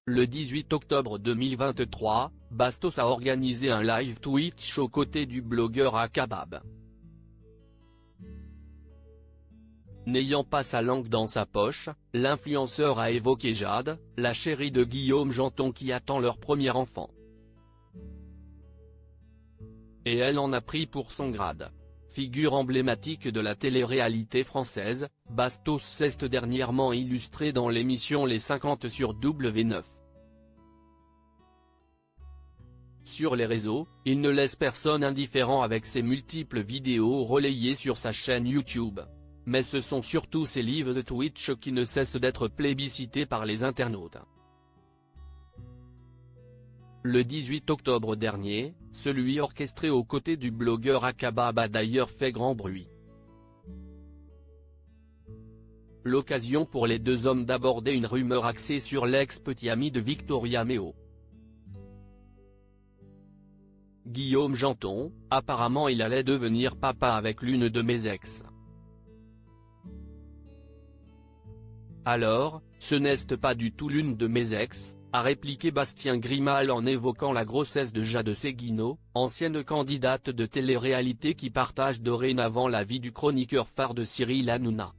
Le 18 octobre 2023, Bastos a organisé un live Twitch aux côtés du blogueur Akabab. N'ayant pas sa langue dans sa poche, l'influenceur a évoqué Jade, la chérie de Guillaume Janton qui attend leur premier enfant. Et elle en a pris pour son grade. Figure emblématique de la télé-réalité française, Bastos s'est dernièrement illustré dans l'émission Les 50 sur W9. Sur les réseaux, il ne laisse personne indifférent avec ses multiples vidéos relayées sur sa chaîne YouTube. Mais ce sont surtout ses lives Twitch qui ne cessent d'être plébiscités par les internautes. Le 18 octobre dernier, celui orchestré aux côtés du blogueur Akabab a d'ailleurs fait grand bruit. L'occasion pour les deux hommes d'aborder une rumeur axée sur l'ex-petit ami de Victoria Meo. Guillaume Janton, apparemment il allait devenir papa avec l'une de mes ex. Alors, ce n'est pas du tout l'une de mes ex, a répliqué Bastien Grimal en évoquant la grossesse de Jade Seguino, ancienne candidate de télé-réalité qui partage dorénavant la vie du chroniqueur phare de Cyril Hanouna.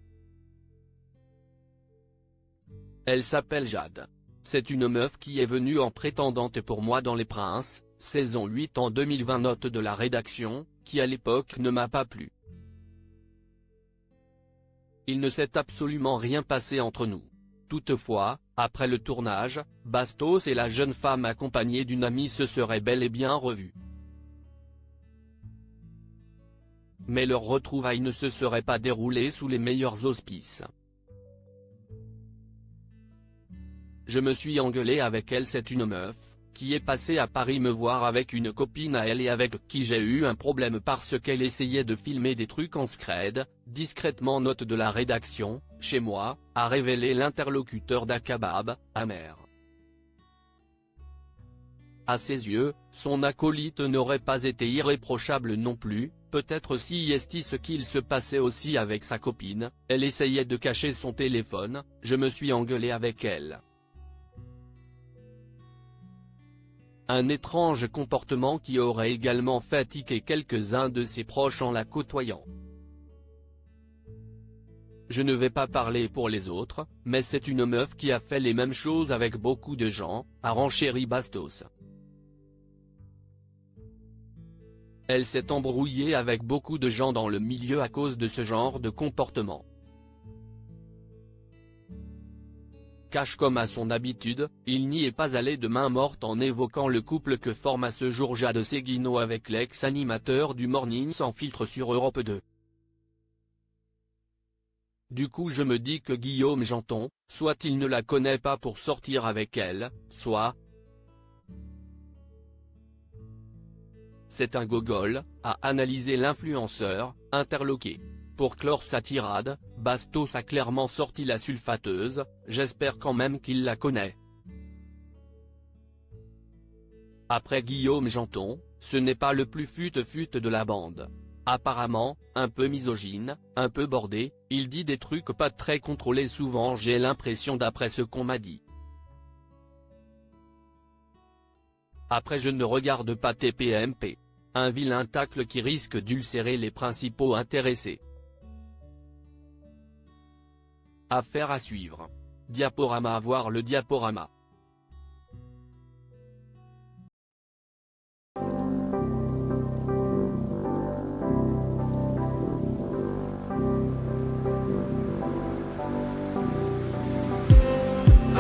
Elle s'appelle Jade. C'est une meuf qui est venue en prétendante pour moi dans Les Princes, saison 8 en 2020. Note de la rédaction, qui à l'époque ne m'a pas plu. Il ne s'est absolument rien passé entre nous. Toutefois, après le tournage, Bastos et la jeune femme accompagnée d'une amie se seraient bel et bien revus. Mais leur retrouvaille ne se serait pas déroulée sous les meilleurs auspices. Je me suis engueulé avec elle. C'est une meuf qui est passée à Paris me voir avec une copine à elle et avec qui j'ai eu un problème parce qu'elle essayait de filmer des trucs en scred, discrètement. Note de la rédaction, chez moi, a révélé l'interlocuteur d'Akabab, amer. À ses yeux, son acolyte n'aurait pas été irréprochable non plus, peut-être si est ce qu'il se passait aussi avec sa copine, elle essayait de cacher son téléphone, je me suis engueulé avec elle. Un étrange comportement qui aurait également fait tiquer quelques-uns de ses proches en la côtoyant. Je ne vais pas parler pour les autres, mais c'est une meuf qui a fait les mêmes choses avec beaucoup de gens, a renchéri Bastos. Elle s'est embrouillée avec beaucoup de gens dans le milieu à cause de ce genre de comportement. Cache comme à son habitude, il n'y est pas allé de main morte en évoquant le couple que forme à ce jour Jade Seguino avec l'ex-animateur du Morning Sans Filtre sur Europe 2. Du coup je me dis que Guillaume Janton, soit il ne la connaît pas pour sortir avec elle, soit c'est un gogol, a analysé l'influenceur, interloqué. Pour clore sa tirade, Bastos a clairement sorti la sulfateuse, j'espère quand même qu'il la connaît. Après Guillaume Janton, ce n'est pas le plus fut-fut de la bande. Apparemment, un peu misogyne, un peu bordé, il dit des trucs pas très contrôlés souvent, j'ai l'impression d'après ce qu'on m'a dit. Après je ne regarde pas TPMP. Un vilain tacle qui risque d'ulcérer les principaux intéressés. Affaire à suivre. Diaporama à voir le diaporama.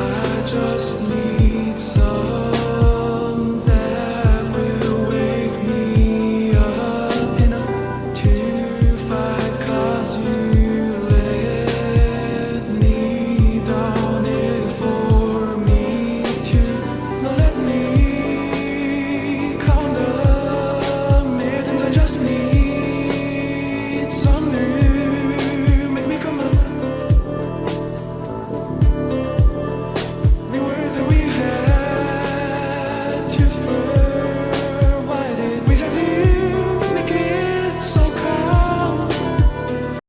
I just